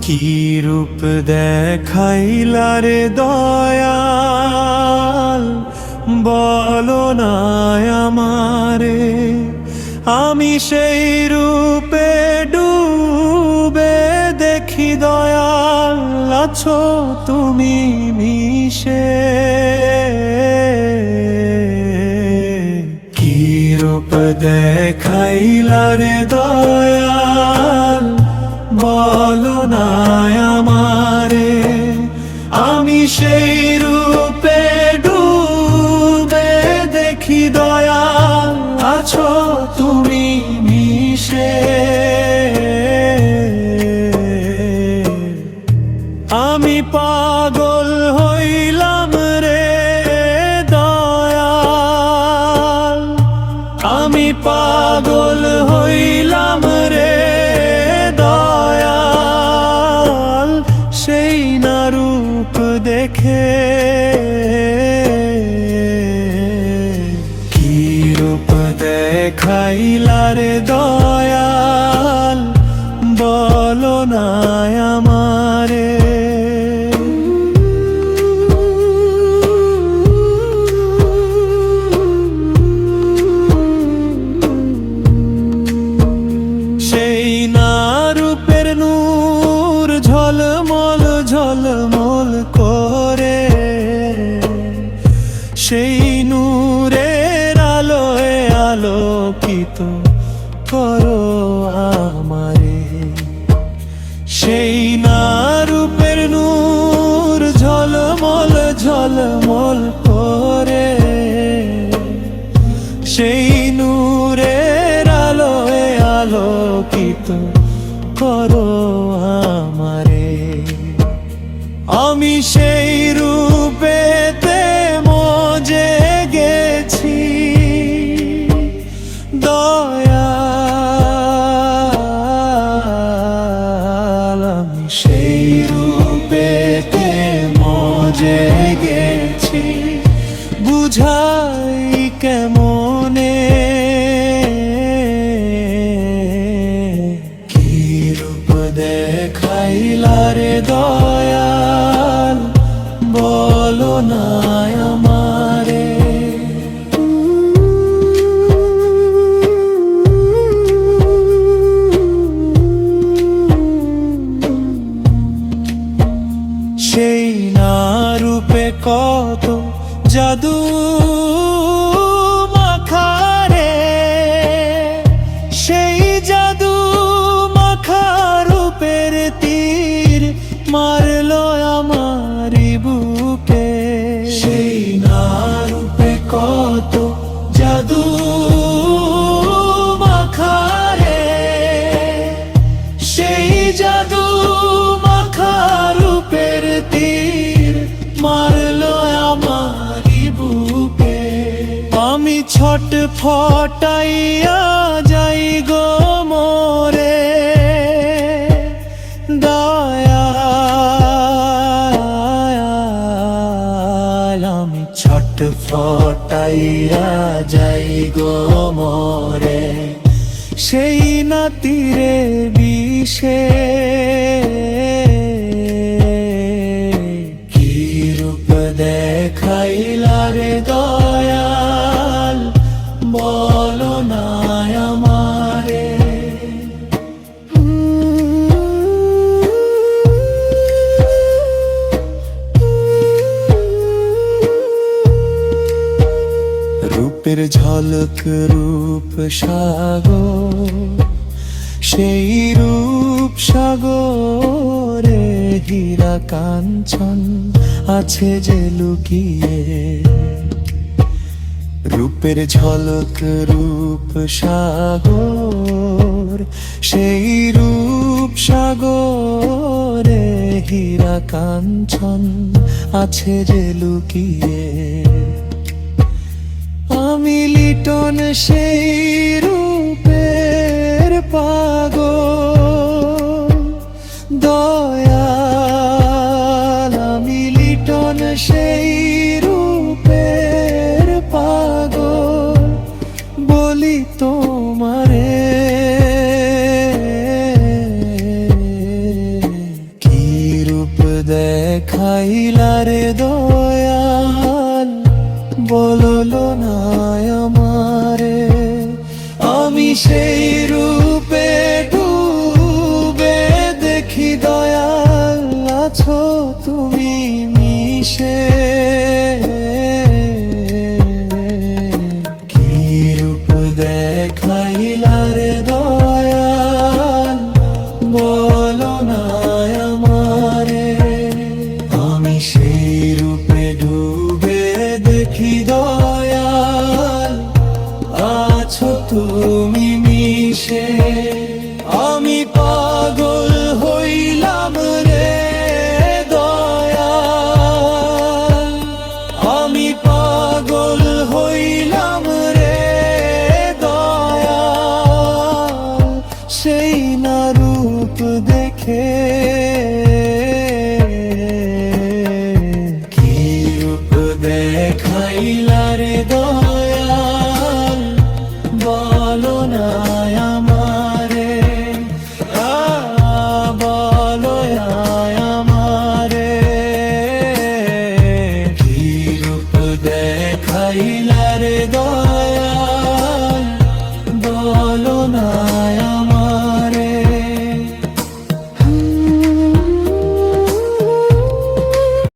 কি রূপ দেখাইলা রে দয়াল, বলো না আমারে। আমি সেই রূপে ডুবে দেখি দয়াল, আছো তুমি মিশে। কি রূপ দেখাইলা রে দয়াল, বলো না আমারে। আমি সেই রূপে ডুবে দেখি দয়াল, আছো তুমি মিশে। আমি পাগল হইলাম রে দয়াল, আমি পাগল হইলাম রে দয়াল, সেই না রূপ দেখে। কি রূপ দেখাইলা রে দয়াল, বলো না আমারে। সেই না রূপের নূর ঝলমল ঝলমল করে, সেই নূরের আলোয় আলোকিত করো আমারে। সেই না রূপের নূর ঝলমল ঝলমল করে, সেই নূরের আলোয় আলোকিত করো আমারে। আমি সেই রূপেতে মজে গেছি দয়াল, আমি সেই রূপেতে মজে গেছি। বুঝাই কেমনে কি রূপ দেখাইলা রে দয়াল, বলো না আমারে। সেই না রূপে কত জাদু মাখারে, সেই জাদু মাখা রূপের তীর মারলো আমার বুকে। সেই না রূপে কত জাদু মাখারে, সেই জাদু মাখা রূপের তীর মারলো আমার বুকে। আমি ছটফটাইয়া যাই গো মোরে দয়াল, আমি ছটফটাইয়া যাই গো মোরে, সেই না তীরে বিষে। কি রূপ দেখাইলা রে দয়াল, বলো না আমারে। রূপের ঝলক রূপ সাগর, সেই রূপ সাগরে হীরা কাঞ্চন আছে যে লুকিয়ে। রূপের ঝলক রূপ সাগর, সেই রূপ সাগরে হীরা কাঞ্চন আছে যে লুকিয়ে। আমি লিটন সেই রূপের পাগল দয়াল, আমি লিটন সেই রূপের পাগল, বলি তোমারে আমি পাগল হইলাম রে দয়াল, আমি পাগল হইলাম রে দয়াল, সেই না রূপ দেখে